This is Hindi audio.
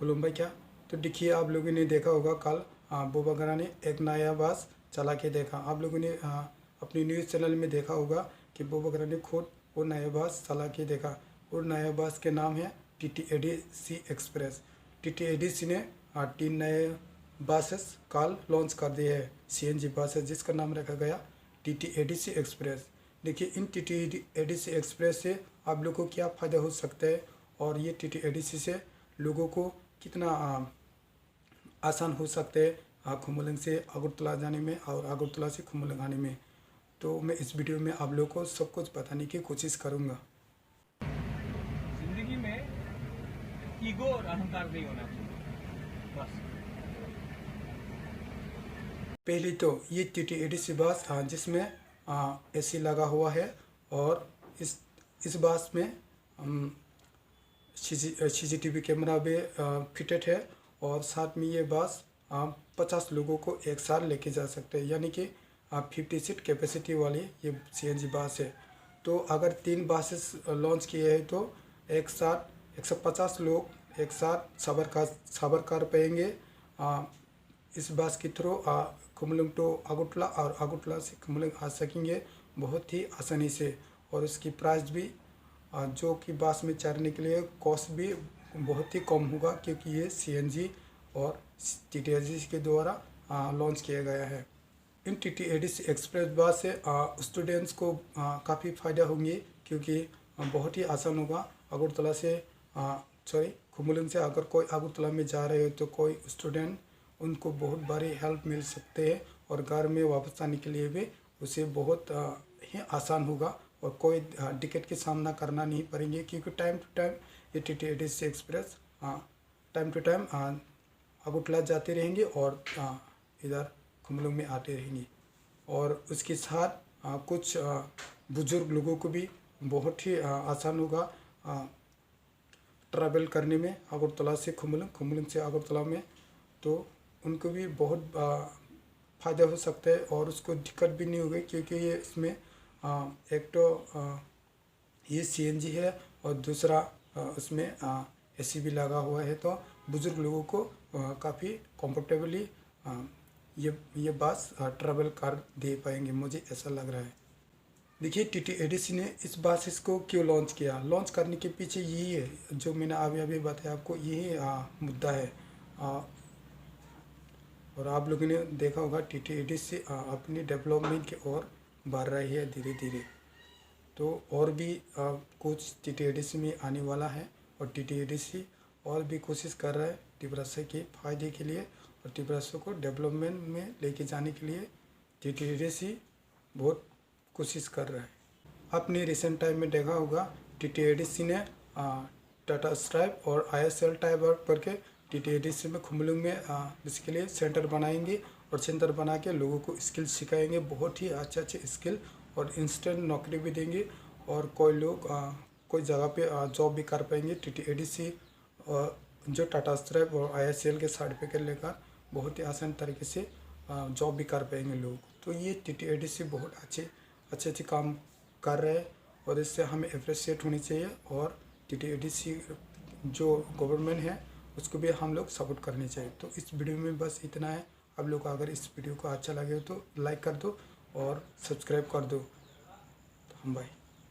कोलंबो क्या। तो देखिए, आप लोगों ने देखा होगा कल बुबा गरा ने एक नया बस चला के देखा। आप लोगों ने अपनी न्यूज़ चैनल में देखा होगा कि बुबा गरा ने खुद वो नया बस चला के देखा। और नया बस के नाम है TTADC एक्सप्रेस। TTADC ने 3 नए बसेस कल लॉन्च कर दिए हैं, CNG बसेस, जिसका नाम रखा गया TTADC एक्सप्रेस। देखिए, इन TTADC एक्सप्रेस से आप लोगों को क्या फ़ायदा हो सकता है और ये TTADC से लोगों को कितना आसान हो सकता है खुमुलुंग से अगरतला जाने में और अगरतला से खुमुलुंग आने में। तो मैं इस वीडियो में आप लोगों को सब कुछ बताने की कोशिश करूँगा। जिंदगी में ईगो और अहंकार नहीं होना चाहिए बस। पहले तो ये TTADC बस जिसमें AC लगा हुआ है और इस बस में CCTV कैमरा भी फिटेड है और साथ में ये बस 50 लोगों को एक साथ लेके जा सकते हैं, यानी कि 50 सीट कैपेसिटी वाली ये CNG बस है। तो अगर 3 बसेस लॉन्च किए हैं तो एक साथ 150 लोग एक साथ सफ़र कर पाएंगे इस बस के थ्रू खुमुलुंग टू अगरतला और अगरतला से खुमुलुंग आ सकेंगे बहुत ही आसानी से। और उसकी प्राइस भी जो कि बस में चढ़ने के लिए कॉस्ट भी बहुत ही कम होगा, क्योंकि ये CNG और TTADC के द्वारा लॉन्च किया गया है। इन TTADC एक्सप्रेस बस से स्टूडेंट्स को काफ़ी फ़ायदा होंगे, क्योंकि बहुत ही आसान होगा। अगरतला से खुमुलुंग से अगर कोई अगरतला में जा रहे हो तो कोई स्टूडेंट उनको बहुत बड़ी हेल्प मिल सकते हैं और घर में वापस आने के लिए भी उसे बहुत ही आसान होगा और कोई दिक्कत का सामना करना नहीं पड़ेंगे, क्योंकि टाइम टू टाइम ये TTADC express time to time Agartala जाते रहेंगे और इधर खुमुलुंग में आते रहेंगे। और उसके साथ कुछ बुज़ुर्ग लोगों को भी बहुत ही आसान होगा ट्रैवल करने में अगरतला से खुमुलुंग, खुमुलुंग से अगरतला में। तो उनको भी बहुत फ़ायदा हो सकता है और उसको दिक्कत भी नहीं होगी, क्योंकि ये इसमें एक तो ये CNG है और दूसरा उसमें AC भी लगा हुआ है। तो बुज़ुर्ग लोगों को काफ़ी कंफर्टेबली ये बस ट्रैवल कर दे पाएंगे, मुझे ऐसा लग रहा है। देखिए, TTADC ने इस बसेस को क्यों लॉन्च किया। लॉन्च करने के पीछे यही है जो मैंने अभी बताया आपको, यही मुद्दा है। और आप लोगों ने देखा होगा TTADC अपनी डेवलपमेंट की ओर बढ़ रही है धीरे धीरे। तो और भी कुछ TTADC में आने वाला है और TTADC और भी कोशिश कर रहा है तिब्रासा के फ़ायदे के लिए और तिब्रासा को डेवलपमेंट में लेके जाने के लिए TTADC बहुत कोशिश कर रहा है। आपने रिसेंट टाइम में देखा होगा TTADC ने टाटा स्ट्राइप और ISL टाइप करके TTADC में खुमुलुंग में इसके लिए सेंटर बनाएंगे और सेंटर बना के लोगों को स्किल सिखाएंगे, बहुत ही अच्छे स्किल, और इंस्टेंट नौकरी भी देंगे। और कोई लोग कोई जगह पे जॉब भी कर पाएंगे। TTADC जो टाटा स्ट्राइप और ISL के सर्टिफिकेट लेकर बहुत ही आसान तरीके से जॉब भी कर पाएंगे लोग। तो ये TTADC बहुत अच्छे काम कर रहे हैं और इससे हमें अप्रिशिएट होनी चाहिए। और TTADC जो गवर्नमेंट है उसको भी हम लोग सपोर्ट करनी चाहिए। तो इस वीडियो में बस इतना है। आप लोग को अगर इस वीडियो को अच्छा लगे तो लाइक कर दो और सब्सक्राइब कर दो। तो हम बाय।